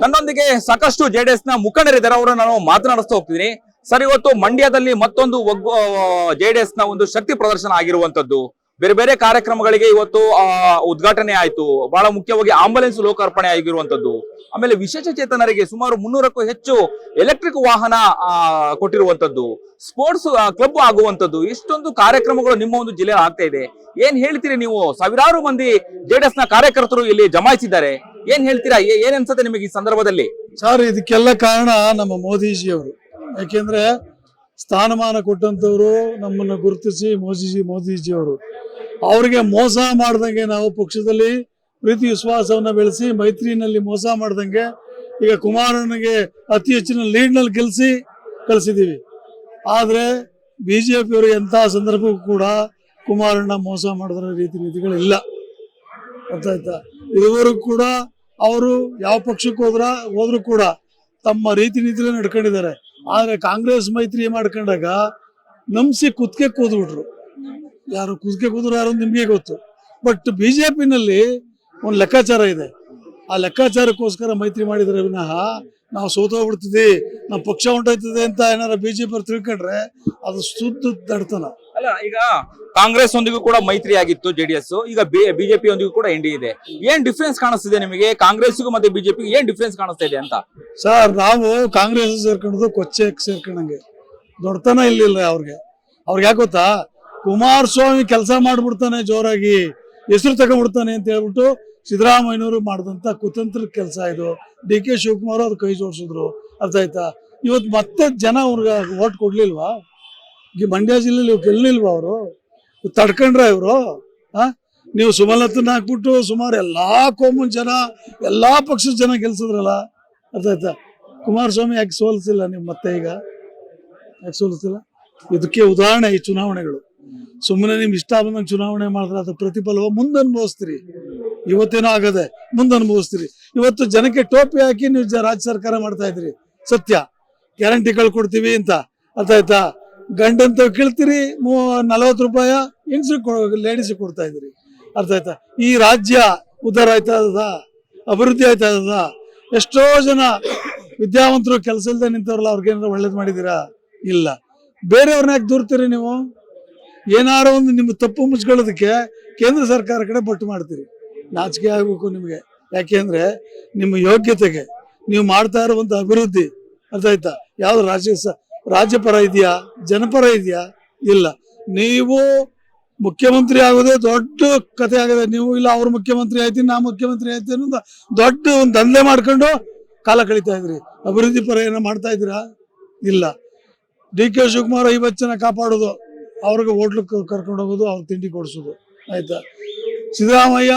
ನನ್ನೊಂದಿಗೆ ಸಾಕಷ್ಟು ಜೆಡಿಎಸ್ ನ ಮುಖಂಡರಿದ್ದಾರೆ, ಅವರನ್ನು ನಾನು ಮಾತನಾಡಿಸ್ತಾ ಹೋಗ್ತೀನಿ. ಸರ್, ಇವತ್ತು ಮಂಡ್ಯದಲ್ಲಿ ಮತ್ತೊಂದು ಜೆಡಿಎಸ್ ನ ಒಂದು ಶಕ್ತಿ ಪ್ರದರ್ಶನ ಆಗಿರುವಂತದ್ದು. ಬೇರೆ ಬೇರೆ ಕಾರ್ಯಕ್ರಮಗಳಿಗೆ ಇವತ್ತು ಉದ್ಘಾಟನೆ ಆಯ್ತು. ಬಹಳ ಮುಖ್ಯವಾಗಿ ಆಂಬುಲೆನ್ಸ್ ಲೋಕಾರ್ಪಣೆ ಆಗಿರುವಂತದ್ದು. ಆಮೇಲೆ ವಿಶೇಷ ಚೇತನರಿಗೆ ಸುಮಾರು 300ಕ್ಕೂ ಹೆಚ್ಚು ಎಲೆಕ್ಟ್ರಿಕ್ ವಾಹನ ಕೊಟ್ಟಿರುವಂತದ್ದು, ಸ್ಪೋರ್ಟ್ಸ್ ಕ್ಲಬ್ ಆಗುವಂತದ್ದು, ಇಷ್ಟೊಂದು ಕಾರ್ಯಕ್ರಮಗಳು ನಿಮ್ಮ ಒಂದು ಜಿಲ್ಲೆ ಆಗ್ತಾ ಇದೆ. ಏನ್ ಹೇಳ್ತೀರಿ ನೀವು? ಸಾವಿರಾರು ಮಂದಿ ಜೆಡಿಎಸ್ ನ ಕಾರ್ಯಕರ್ತರು ಇಲ್ಲಿ ಜಮಾಯಿಸಿದ್ದಾರೆ. ಏನ್ ಹೇಳ್ತೀರಾ? ಏನ್ ಅನ್ಸುತ್ತೆ ನಿಮಗೆ ಈ ಸಂದರ್ಭದಲ್ಲಿ? ಸರ್, ಇದಕ್ಕೆಲ್ಲ ಕಾರಣ ನಮ್ಮ ಮೋದಿಜಿ ಅವರು. ಯಾಕೆಂದ್ರೆ ಸ್ಥಾನಮಾನ ಕೊಟ್ಟಂತವ್ರು, ನಮ್ಮನ್ನ ಗುರುತಿಸಿ ಮೋದಿಜಿ ಅವರು. ಅವ್ರಿಗೆ ಮೋಸ ಮಾಡ್ದಂಗೆ ನಾವು ಪಕ್ಷದಲ್ಲಿ ಪ್ರೀತಿ ವಿಶ್ವಾಸವನ್ನ ಬೆಳೆಸಿ ಮೈತ್ರಿನಲ್ಲಿ ಮೋಸ ಮಾಡ್ದಂಗೆ ಈಗ ಕುಮಾರಣ್ಣಗೆ ಅತಿ ಹೆಚ್ಚಿನ ಲೀಡ್ನಲ್ಲಿ ಕಳಿಸಿದೀವಿ. ಆದ್ರೆ ಬಿಜೆಪಿಯವರು ಎಂಥ ಸಂದರ್ಭಕ್ಕೂ ಕೂಡ ಕುಮಾರಣ್ಣ ಮೋಸ ಮಾಡಿದ್ರ ರೀತಿ ನೀತಿಗಳಿಲ್ಲ. ಅರ್ಥ ಆಯ್ತಾ? ಇದುವರೆಗೂ ಕೂಡ ಅವರು ಯಾವ ಪಕ್ಷಕ್ಕೆ ಹೋದ್ರು ಕೂಡ ತಮ್ಮ ರೀತಿ ನೀತಿಲೇ ನಡ್ಕೊಂಡಿದ್ದಾರೆ. ಆದ್ರೆ ಕಾಂಗ್ರೆಸ್ ಮೈತ್ರಿ ಮಾಡ್ಕೊಂಡಾಗ ನಂಬಿಸಿ ಕುದ್ಕೆ ಕೂದ್ಬಿಟ್ರು. ಯಾರು ಕುದ್ಕೆ ಕೂದ್ರು ಯಾರು ನಿಮ್ಗೆ ಗೊತ್ತು. ಬಟ್ ಬಿಜೆಪಿನಲ್ಲಿ ಒಂದು ಲೆಕ್ಕಾಚಾರ ಇದೆ. ಆ ಲೆಕ್ಕಾಚಾರಕ್ಕೋಸ್ಕರ ಮೈತ್ರಿ ಮಾಡಿದ್ರೆ ವಿನಃ ನಾವು ಸೋತೋಗ್ಬಿಡ್ತಿದ್ವಿ, ನಮ್ಮ ಪಕ್ಷ ಹೊಂಟೋಯ್ತದೆ ಅಂತ ಏನಾರ ಬಿಜೆಪಿ ತಿಳ್ಕೊಂಡ್ರೆ ಅದು ಶುದ್ಧ ದಡ್ತನ. ಅಲ್ಲ, ಈಗ ಕಾಂಗ್ರೆಸ್ ಒಂದಿಗೂ ಕೂಡ ಮೈತ್ರಿ ಆಗಿತ್ತು ಜೆಡಿಎಸ್, ಈಗ ಬಿಜೆಪಿ ಒಂದಿಗೂ ಕೂಡ ಎನ್ಡಿ ಇದೆ. ಏನ್ ಡಿಫ್ರೆನ್ಸ್ ಕಾಣಿಸ್ತಿದೆ ನಿಮಗೆ? ಕಾಂಗ್ರೆಸ್ಗೂ ಮತ್ತೆ ಬಿಜೆಪಿ ಏನ್ ಡಿಫ್ರೆನ್ಸ್ ಕಾಣಿಸ್ತಾ ಇದೆ ಅಂತ? ಸರ್, ನಾವು ಕಾಂಗ್ರೆಸ್ ಸೇರ್ಕೊಂಡ್ದು ಕೊಚ್ಚೆ ಸೇರ್ಕೊಂಡಂಗೆ ದೊಡ್ಡತನ ಇಲ್ಲಿಲ್ಲ ಅವ್ರಿಗೆ ಯಾಕೆ ಗೊತ್ತಾ? ಕುಮಾರಸ್ವಾಮಿ ಕೆಲಸ ಮಾಡ್ಬಿಡ್ತಾನೆ, ಜೋರಾಗಿ ಹೆಸರು ತಗೊಂಡ್ಬಿಡ್ತಾನೆ ಅಂತ ಹೇಳ್ಬಿಟ್ಟು ಸಿದ್ದರಾಮಯ್ಯನವರು ಮಾಡಿದಂತ ಕುತಂತ್ರ ಕೆಲಸ ಇದು. ಡಿ.ಕೆ. ಶಿವಕುಮಾರ್ ಅವ್ರು ಕೈ ಜೋಡಿಸಿದ್ರು. ಅರ್ಥ ಆಯ್ತಾ? ಇವತ್ತು ಮತ್ತೆ ಜನ ಅವ್ರಿಗೆ ಓಟ್ ಕೊಡ್ಲಿಲ್ವಾ? ಮಂಡ್ಯ ಜಿಲ್ಲೆಯಲ್ಲಿ ಗೆಲ್ಲಿಲ್ವಾ ಅವರು? ತಡ್ಕೊಂಡ್ರ ಇವರು? ನೀವು ಸುಮಲತನ ಹಾಕ್ಬಿಟ್ಟು ಸುಮಾರು ಎಲ್ಲಾ ಕೋಮನ್ ಜನ, ಎಲ್ಲಾ ಪಕ್ಷದ ಜನ ಗೆಲ್ಸಿದ್ರಲ್ಲ. ಅರ್ಥ ಆಯ್ತಾ? ಕುಮಾರಸ್ವಾಮಿ ಯಾಕೆ ಸೋಲಿಸಿಲ್ಲ ನೀವು? ಮತ್ತೆ ಈಗ ಯಾಕೆ ಸೋಲಿಸಿಲ್ಲ? ಇದಕ್ಕೆ ಉದಾಹರಣೆ ಈ ಚುನಾವಣೆಗಳು. ಸುಮ್ಮನೆ ನಿಮ್ಗೆ ಇಷ್ಟ ಬಂದಂಗೆ ಚುನಾವಣೆ ಮಾಡಿದ್ರೆ ಅದು ಪ್ರತಿಫಲವ ಮುಂದೆ ಅನುಭವಿಸ್ತೀರಿ. ಇವತ್ತೇನೋ ಆಗದೆ ಮುಂದೆ ಅನುಭವಿಸ್ತೀರಿ. ಇವತ್ತು ಜನಕ್ಕೆ ಟೋಪಿ ಹಾಕಿ ನೀವು ರಾಜ್ಯ ಸರ್ಕಾರ ಮಾಡ್ತಾ ಇದ್ರಿ. ಸತ್ಯ, ಗ್ಯಾರಂಟಿಗಳು ಕೊಡ್ತೀವಿ ಅಂತ. ಅರ್ಥ ಆಯ್ತಾ? ಗಂಡಂತ ಕೇಳ್ತೀರಿ, 40 ರೂಪಾಯಿ ಲೇಡೀಸ್ ಕೊಡ್ತಾ ಇದ್ರಿ. ಅರ್ಥ ಆಯ್ತಾ? ಈ ರಾಜ್ಯ ಉದ್ಧಾರ ಆಯ್ತಾ ಇದ? ಅಭಿವೃದ್ಧಿ ಆಯ್ತಾ ಇದ? ಎಷ್ಟೋ ಜನ ವಿದ್ಯಾವಂತರು ಕೆಲಸ ಇಲ್ಲದೆ ನಿಂತವ್ರಲ್ಲ, ಅವ್ರಿಗೇನಾದ್ರು ಒಳ್ಳೇದು ಮಾಡಿದೀರಾ? ಇಲ್ಲ. ಬೇರೆಯವ್ರನ್ನ ಯಾಕೆ ದೂರ್ತೀರಿ ನೀವು? ಏನಾರು ಒಂದು ನಿಮ್ಮ ತಪ್ಪು ಮುಚ್ಕೊಳ್ಳೋದಕ್ಕೆ ಕೇಂದ್ರ ಸರ್ಕಾರ ಕಡೆ ಬಟ್ಟು ಮಾಡ್ತೀರಿ. ನಾಚಿಕೆ ಆಗ್ಬೇಕು ನಿಮಗೆ. ಯಾಕೆಂದ್ರೆ ನಿಮ್ಮ ಯೋಗ್ಯತೆಗೆ ನೀವು ಮಾಡ್ತಾ ಇರುವಂತ ಅಭಿವೃದ್ಧಿ, ಅರ್ಥ ಆಯ್ತಾ, ಯಾವ್ದು ರಾಜ್ಯ ಪರ ಇದೆಯಾ, ಜನಪರ ಇದೆಯಾ? ಇಲ್ಲ. ನೀವು ಮುಖ್ಯಮಂತ್ರಿ ಆಗೋದೇ ದೊಡ್ಡ ಕತೆ ಆಗದೆ. ನೀವು ಇಲ್ಲ ಅವ್ರು ಮುಖ್ಯಮಂತ್ರಿ ಆಯ್ತೀನಿ, ನಾ ಮುಖ್ಯಮಂತ್ರಿ ಆಯ್ತೀನಿ ಅನ್ನೋದು ದೊಡ್ಡ ಒಂದು ದಂಧೆ ಮಾಡ್ಕೊಂಡು ಕಾಲ ಕಳೀತಾ ಇದ್ರಿ. ಅಭಿವೃದ್ಧಿ ಪರ ಏನೋ ಮಾಡ್ತಾ ಇದ್ದೀರಾ? ಇಲ್ಲ. ಡಿ.ಕೆ. ಶಿವಕುಮಾರ್ 50 ಜನ ಕಾಪಾಡೋದು, ಅವ್ರಿಗೆ ಹೋಟ್ಲಿಗೆ ಕರ್ಕೊಂಡು ಹೋಗೋದು, ಅವ್ರಿಗೆ ತಿಂಡಿ ಕೊಡಿಸೋದು. ಆಯ್ತಾ? ಸಿದ್ದರಾಮಯ್ಯ,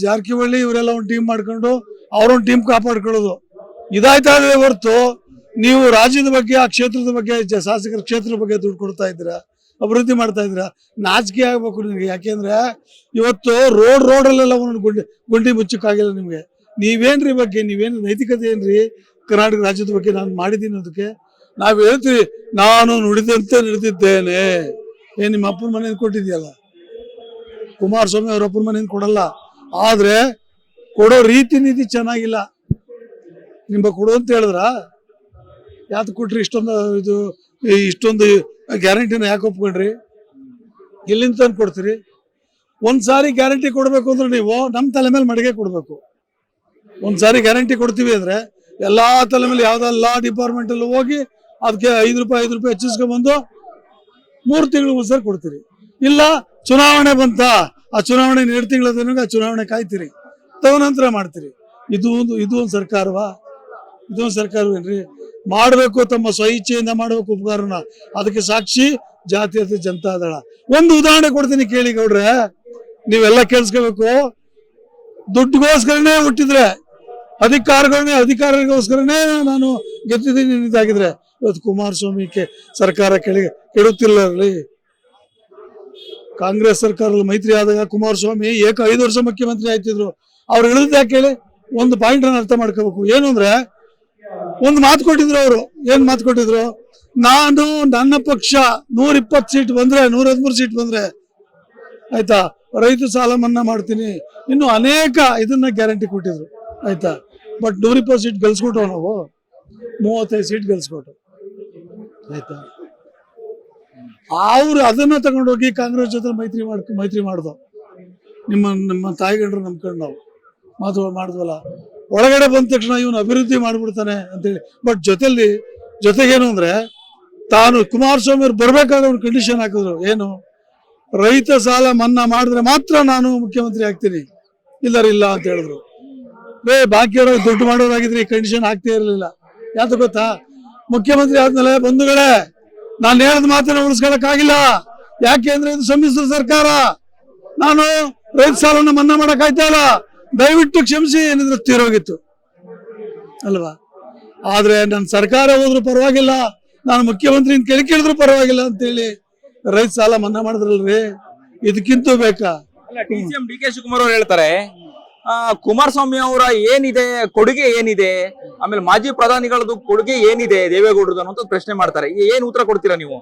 ಜಾರಕಿಹೊಳಿ ಇವರೆಲ್ಲ ಒಂದು ಟೀಮ್ ಮಾಡ್ಕೊಂಡು ಅವ್ರೊಂದು ಟೀಮ್ ಕಾಪಾಡ್ಕೊಳ್ಳೋದು. ಇದಾಯ್ತಾ ಇದೆ ಹೊರತು ನೀವು ರಾಜ್ಯದ ಬಗ್ಗೆ, ಆ ಕ್ಷೇತ್ರದ ಬಗ್ಗೆ, ಶಾಸಕರ ಕ್ಷೇತ್ರದ ಬಗ್ಗೆ ದುಡ್ಡು ಕೊಡ್ತಾ ಇದ್ದೀರಾ, ಅಭಿವೃದ್ಧಿ ಮಾಡ್ತಾ ಇದ್ದೀರಾ. ನಾಚಿಕೆ ಆಗ್ಬೇಕು ನಿಮಗೆ. ಯಾಕೆಂದ್ರೆ ಇವತ್ತು ರೋಡಲ್ಲೆಲ್ಲ ಒಂದೊಂದು ಗುಂಡಿ ಮುಚ್ಚಕ್ಕಾಗಿಲ್ಲ ನಿಮ್ಗೆ. ನೀವೇನ್ರಿ ಬಗ್ಗೆ, ನೀವೇನು ನೈತಿಕತೆ ಏನ್ರಿ? ಕರ್ನಾಟಕ ರಾಜ್ಯದ ಬಗ್ಗೆ ನಾನು ಮಾಡಿದ್ದೀನಿ ಅದಕ್ಕೆ ನಾವ್ ಹೇಳ್ತೀವಿ, ನಾನು ನುಡಿದಂತೆ ನಡೆದಿದ್ದೇನೆ. ನಿಮ್ಮ ಅಪ್ಪನ ಮನೆಯಿಂದ ಕೊಟ್ಟಿದ್ಯಲ್ಲ, ಕುಮಾರಸ್ವಾಮಿ ಅವ್ರ ಅಪ್ಪನ ಮನೆಯಿಂದ ಕೊಡಲ್ಲ. ಆದ್ರೆ ಕೊಡೋ ರೀತಿ ನೀತಿ ಚೆನ್ನಾಗಿಲ್ಲ. ನಿಂಬ ಕೊಡು ಅಂತ ಹೇಳಿದ್ರ ಯಾಕೆ ಕೊಟ್ರಿ? ಇಷ್ಟೊಂದು ಗ್ಯಾರಂಟಿನ ಯಾಕೆ ಒಪ್ಕೊಂಡ್ರಿ? ಎಲ್ಲಿಂದ ತಂದು ಕೊಡ್ತೀರಿ? ಒಂದ್ಸಾರಿ ಗ್ಯಾರಂಟಿ ಕೊಡ್ಬೇಕು ಅಂದ್ರೆ ನೀವು ನಮ್ಮ ತಲೆ ಮೇಲೆ ಮಡಿಗೆ ಕೊಡ್ಬೇಕು. ಒಂದ್ಸಾರಿ ಗ್ಯಾರಂಟಿ ಕೊಡ್ತೀವಿ ಅಂದ್ರೆ ಎಲ್ಲಾ ತಲೆ ಮೇಲೆ ಯಾವ್ದೆಲ್ಲ ಡಿಪಾರ್ಟ್ಮೆಂಟ್ ಅಲ್ಲಿ ಹೋಗಿ ಅದಕ್ಕೆ 5 ರೂಪಾಯಿ ಹೆಚ್ಚಿಸ್ಕೊಂಡ್ಬಂದು 3 ತಿಂಗಳು ಒಂದ್ಸರಿ ಕೊಡ್ತೀರಿ. ಇಲ್ಲ, ಚುನಾವಣೆ ಬಂತ, ಆ ಚುನಾವಣೆ 2 ತಿಂಗಳ ಆ ಚುನಾವಣೆ ಕಾಯ್ತೀರಿ, ತದನಂತರ ಮಾಡ್ತೀರಿ. ಇದು ಒಂದು ಸರ್ಕಾರವಾ? ಇದೊಂದು ಸರ್ಕಾರವೇನ್ರಿ? ಮಾಡಬೇಕು, ತಮ್ಮ ಸ್ವಇಚ್ಛೆಯಿಂದ ಮಾಡಬೇಕು ಉಪಕಾರನ. ಅದಕ್ಕೆ ಸಾಕ್ಷಿ ಜಾತೀಯತೆ ಜನತಾ ದಳ. ಒಂದು ಉದಾಹರಣೆ ಕೊಡ್ತೀನಿ ಕೇಳಿ ಗೌಡ್ರೆ, ನೀವೆಲ್ಲ ಕೇಳಿಸ್ಕೋಬೇಕು. ದುಡ್ಡುಗೋಸ್ಕರನೇ ಹುಟ್ಟಿದ್ರೆ, ಅಧಿಕಾರಿಗೋಸ್ಕರನೇ ನಾನು ಗೆದ್ದಿದ್ದೀನಿ ಇದಾಗಿದ್ರೆ ಇವತ್ತು ಕುಮಾರಸ್ವಾಮಿ ಸರ್ಕಾರ ಕೆಡುತ್ತಿಲ್ಲರಿ. ಕಾಂಗ್ರೆಸ್ ಸರ್ಕಾರದಲ್ಲಿ ಮೈತ್ರಿ ಆದಾಗ ಕುಮಾರಸ್ವಾಮಿ 5 ವರ್ಷ ಮುಖ್ಯಮಂತ್ರಿ ಆಯ್ತಿದ್ರು. ಅವ್ರು ಹೇಳಿದ್ ಯಾಕೆ ಹೇಳಿ? ಒಂದು ಪಾಯಿಂಟ್ ಅನ್ನು ಅರ್ಥ ಮಾಡ್ಕೋಬೇಕು. ಏನು ಅಂದ್ರೆ, ಒಂದು ಮಾತು ಕೊಟ್ಟಿದ್ರು ಅವರು. ಏನ್ ಮಾತು ಕೊಟ್ಟಿದ್ರು? ನನ್ನ ಪಕ್ಷ 120 ಸೀಟ್ ಬಂದ್ರೆ, 113 ಸೀಟ್ ಬಂದ್ರೆ ಆಯ್ತಾ, ರೈತ ಸಾಲ ಮನ್ನಾ ಮಾಡ್ತೀನಿ, ಇನ್ನು ಅನೇಕ ಇದನ್ನ ಗ್ಯಾರಂಟಿ ಕೊಟ್ಟಿದ್ರು. ಆಯ್ತಾ? ಬಟ್ 120 ಸೀಟ್ ಗೆಲ್ಸ್ಕೊಟ್ಟು ನಾವು 35 ಸೀಟ್ ಗೆಲ್ಸ್ಕೊಟ್ಟು ಆಯ್ತಾ. ಅವ್ರು ಅದನ್ನ ತಗೊಂಡೋಗಿ ಕಾಂಗ್ರೆಸ್ ಜೊತೆ ಮೈತ್ರಿ ಮಾಡ್ದು. ನಿಮ್ಮ ತಾಯಿಗಂಡ್ರು ನಂಬ್ಕೊಂಡು ನಾವು ಮಾಡಿದ್ವಲ್ಲ, ಒಳಗಡೆ ಬಂದ ತಕ್ಷಣ ಇವನು ಅಭಿವೃದ್ಧಿ ಮಾಡ್ಬಿಡ್ತಾನೆ ಅಂತೇಳಿ. ಬಟ್ ಜೊತೆಗೇನು ಅಂದ್ರೆ ತಾನು ಕುಮಾರಸ್ವಾಮಿ ಅವ್ರು ಬರ್ಬೇಕಾದ್ರೆ ಒಂದು ಕಂಡೀಷನ್ ಹಾಕಿದ್ರು, ಏನು, ರೈತ ಸಾಲ ಮನ್ನಾ ಮಾಡಿದ್ರೆ ಮಾತ್ರ ನಾನು ಮುಖ್ಯಮಂತ್ರಿ ಆಗ್ತೀನಿ, ಇಲ್ಲ ಅಂತ ಹೇಳಿದ್ರು. ಬಾಕಿಯವರು ದುಡ್ಡು ಮಾಡೋರಾಗಿದ್ರೆ ಈ ಕಂಡೀಷನ್ ಆಗ್ತೇ ಇರಲಿಲ್ಲ. ಯಾಕೆ ಗೊತ್ತಾ, ಮುಖ್ಯಮಂತ್ರಿ ಆದ್ಮೇಲೆ ಬಂಧುಗಳೇ ನಾನು ಹೇಳಿದ ಮಾತನ್ನ ಉಳಿಸ್ಕೊಳಕ್ಕಾಗಿಲ್ಲ. ಯಾಕೆ ಅಂದ್ರೆ ಇದು ಸಮ್ಮಿಶ್ರ ಸರ್ಕಾರ, ನಾನು ರೈತ ಸಾಲನ ಮನ್ನಾ ಮಾಡಕ್ ಆಯ್ತಾ ಇಲ್ಲ, ದಯವಿಟ್ಟು ಕ್ಷಮಿಸಿ ಏನಿದ್ರೆ ತೀರೋಗಿತ್ತು ಅಲ್ವಾ. ಆದ್ರೆ ನನ್ನ ಸರ್ಕಾರ ಹೋದ್ರು ಪರವಾಗಿಲ್ಲ, ನಾನು ಮುಖ್ಯಮಂತ್ರಿ ಕೇಳಿದ್ರು ಪರವಾಗಿಲ್ಲ ಅಂತೇಳಿ ರೈತ ಸಾಲ ಮನ್ನಾ ಮಾಡಿದ್ರಲ್ರಿ, ಇದಕ್ಕಿಂತ ಬೇಕಾ? ಡಿ ಕೆ ಶಿವಕುಮಾರ್ ಅವರು ಹೇಳ್ತಾರೆ, ಕುಮಾರಸ್ವಾಮಿ ಅವರ ಏನಿದೆ ಕೊಡುಗೆ ಏನಿದೆ, ಆಮೇಲೆ ಮಾಜಿ ಪ್ರಧಾನಿಗಳದ್ದು ಕೊಡುಗೆ ಏನಿದೆ ದೇವೇಗೌಡರದು ಅನ್ನೋ ಪ್ರಶ್ನೆ ಮಾಡ್ತಾರೆ. ಏನ್ ಉತ್ತರ ಕೊಡ್ತೀರಾ ನೀವು?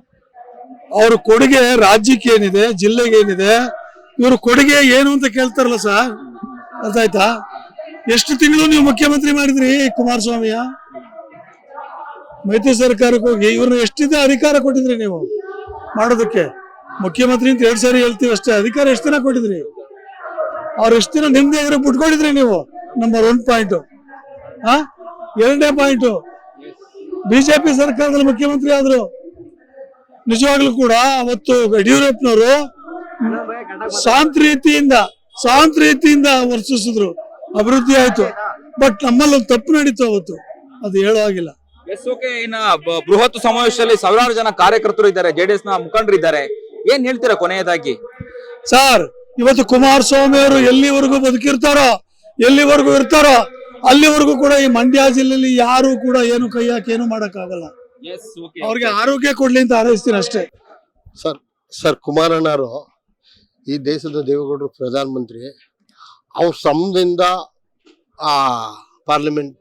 ಅವ್ರ ಕೊಡುಗೆ ರಾಜ್ಯಕ್ಕೆ ಏನಿದೆ, ಜಿಲ್ಲೆಗೆ ಏನಿದೆ, ಇವ್ರ ಕೊಡುಗೆ ಏನು ಅಂತ ಕೇಳ್ತಾರಲ್ಲ ಸರ್, ಅರ್ಥ ಆಯ್ತಾ? ಎಷ್ಟು ತಿಂಗಳು ನೀವು ಮುಖ್ಯಮಂತ್ರಿ ಮಾಡಿದ್ರಿ ಕುಮಾರಸ್ವಾಮಿಯ? ಮೈತ್ರಿ ಸರ್ಕಾರಕ್ಕೆ ಹೋಗಿ ಇವ್ರನ್ನ ಎಷ್ಟಿದೆ ಅಧಿಕಾರ ಕೊಟ್ಟಿದ್ರಿ ನೀವು ಮಾಡೋದಕ್ಕೆ? ಮುಖ್ಯಮಂತ್ರಿ ಅಂತ 2 ಸಾರಿ ಹೇಳ್ತೀವಿ ಅಷ್ಟೇ, ಅಧಿಕಾರ ಎಷ್ಟು ದಿನ ಕೊಟ್ಟಿದ್ರಿ? ಅವ್ರು ಎಷ್ಟು ದಿನ ನಿಮ್ದೇ ಆಗಿರೋ ಬಿಟ್ಕೊಂಡಿದ್ರಿ ನೀವು? Number 1 point. 2ನೇ ಪಾಯಿಂಟ್, ಬಿಜೆಪಿ ಸರ್ಕಾರದಲ್ಲಿ ಮುಖ್ಯಮಂತ್ರಿ ಆದ್ರು. ನಿಜವಾಗ್ಲೂ ಕೂಡ ಅವತ್ತು ಯಡಿಯೂರಪ್ಪನವರು ಶಾಂತ ರೀತಿಯಿಂದ ವರ್ತಿಸಿದ್ರು, ಅಭಿವೃದ್ಧಿ ಆಯ್ತು. ಬಟ್ ನಮ್ಮಲ್ಲಿ ಒಂದು ತಪ್ಪು ನಡೀತು ಅವತ್ತು, ಅದು ಹೇಳೋ ಆಗಿಲ್ಲ. ಇನ್ನ ಬೃಹತ್ ಸಮಾವೇಶದಲ್ಲಿ ಸಾವಿರಾರು ಜನ ಕಾರ್ಯಕರ್ತರು ಇದ್ದಾರೆ, ಜೆಡಿಎಸ್ ನ ಮುಖಂಡರಿದ್ದಾರೆ. ಏನ್ ಹೇಳ್ತೀರಾ ಕೊನೆಯದಾಗಿ? ಸರ್, ಇವತ್ತು ಕುಮಾರಸ್ವಾಮಿ ಅವರು ಎಲ್ಲಿವರೆಗೂ ಬದುಕಿರ್ತಾರೋ, ಎಲ್ಲಿವರೆಗೂ ಇರ್ತಾರೋ ಅಲ್ಲಿವರೆಗೂ ಕೂಡ ಈ ಮಂಡ್ಯ ಜಿಲ್ಲೆಯಲ್ಲಿ ಯಾರು ಕೂಡ ಏನು ಕೈ ಹಾಕಿ ಏನು ಮಾಡಕ್ಕಾಗಲ್ಲ. ಅವ್ರಿಗೆ ಆರೋಗ್ಯ ಕೊಡ್ಲಿ ಅಂತ ಹಾರೈಸ್ತೀನಿ ಅಷ್ಟೇ. ಸರ್ ಕುಮಾರಣ್ಣರು ಈ ದೇಶದ ದೇವೇಗೌಡರು ಪ್ರಧಾನಮಂತ್ರಿ, ಅವ್ರ ಶ್ರಮದಿಂದ ಪಾರ್ಲಿಮೆಂಟ್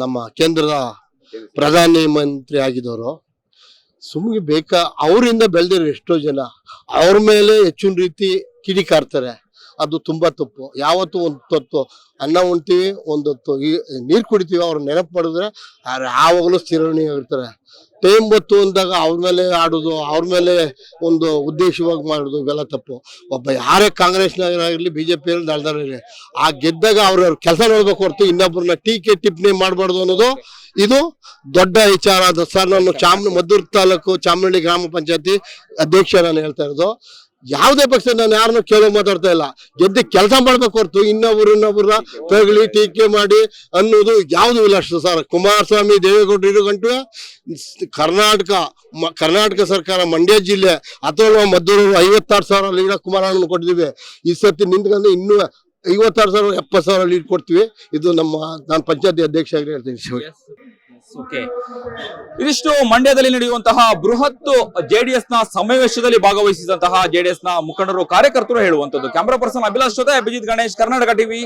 ನಮ್ಮ ಕೇಂದ್ರದ ಪ್ರಧಾನ ಮಂತ್ರಿ ಆಗಿದ್ದವರು. ಸುಮ್ಗೆ ಬೇಕಾ, ಅವರಿಂದ ಬೆಳೆದಿರೋ ಎಷ್ಟೋ ಜನ ಅವ್ರ ಮೇಲೆ ಹೆಚ್ಚಿನ ರೀತಿ ಕಿಡಿಕಾರ್ತಾರೆ. ಅದು ತುಂಬಾ ತಪ್ಪು. ಯಾವತ್ತು ಒಂದು ತತ್ತು ಅನ್ನ ಉಣ್ತೀವಿ, ಒಂದೊತ್ತು ನೀರು ಕುಡಿತೀವಿ, ಅವ್ರ ನೆನಪು ಮಾಡಿದ್ರೆ ಯಾವಾಗಲೂ ಸ್ಥಿರಣಿಯಾಗಿರ್ತಾರೆ. ಟೈಮ್ ಬತ್ತು ಅಂದಾಗ ಅವ್ರ ಮೇಲೆ ಆಡೋದು, ಅವ್ರ ಮೇಲೆ ಒಂದು ಉದ್ದೇಶವಾಗಿ ಮಾಡೋದು, ಇವೆಲ್ಲ ತಪ್ಪು. ಒಬ್ಬ ಯಾರೇ ಕಾಂಗ್ರೆಸ್ನಾಗಿರಲಿ ಬಿಜೆಪಿಯಲ್ಲಿ ದಳದಲ್ಲಿರಲಿ, ಆ ಗೆದ್ದಾಗ ಅವ್ರ ಕೆಲಸ ನೋಡ್ಬೇಕು ಹೊರತು ಇನ್ನೊಬ್ಬರನ್ನ ಟೀಕೆ ಟಿಪ್ಪಣಿ ಮಾಡಬಾರ್ದು ಅನ್ನೋದು ಇದು ದೊಡ್ಡ ವಿಚಾರ. ಅದು ಸರ್, ನಾನು ಮದ್ದೂರು ತಾಲೂಕು ಚಾಮನಹಳ್ಳಿ ಗ್ರಾಮ ಪಂಚಾಯತಿ ಅಧ್ಯಕ್ಷ ನಾನು ಹೇಳ್ತಾ ಇರೋದು. ಯಾವುದೇ ಪಕ್ಷ ನಾನು ಯಾರನ್ನೂ ಕೇಳೋ ಮಾತಾಡ್ತಾ ಇಲ್ಲ. ಗೆದ್ದು ಕೆಲಸ ಮಾಡ್ಬೇಕು ಹೊರತು ಇನ್ನೊಬ್ಬರನ್ನ ತಗಲಿ ಟೀಕೆ ಮಾಡಿ ಅನ್ನೋದು ಯಾವುದು ಇಲ್ಲ ಅಷ್ಟು ಸರ್. ಕುಮಾರಸ್ವಾಮಿ ದೇವೇಗೌಡರು ಇರೋ ಗಂಟು ಕರ್ನಾಟಕ ಸರ್ಕಾರ ಮಂಡ್ಯ ಜಿಲ್ಲೆ ಅಥವಾ ಮದ್ದೂರು 56,000 ಲೀಡ್ ಕುಮಾರಣ್ಣ ಕೊಟ್ಟಿದ್ದೀವಿ. ಈ ಸತಿ ನಿಂತ್ಕೊಂಡು ಇನ್ನೂ 56,000 70,000 ಲೀಡ್ ಕೊಡ್ತೀವಿ. ಇದು ನಾನು ಪಂಚಾಯತಿ ಅಧ್ಯಕ್ಷ ಆಗಿ ಹೇಳ್ತೀನಿ. ಇದಿಷ್ಟು ಮಂಡ್ಯದಲ್ಲಿ ನಡೆಯುವಂತಹ ಬೃಹತ್ ಜೆಡಿಎಸ್ ನ ಸಮಾವೇಶದಲ್ಲಿ ಭಾಗವಹಿಸಿದಂತಹ ಜೆಡಿಎಸ್ ನ ಮುಖಂಡರು ಕಾರ್ಯಕರ್ತರು ಹೇಳುವಂತದ್ದು. ಕ್ಯಾಮರಾ ಪರ್ಸನ್ ಅಭಿಲಾಷ್ ಜೊತೆ ಅಭಿಜಿತ್ ಗಣೇಶ್, ಕರ್ನಾಟಕ ಟಿವಿ.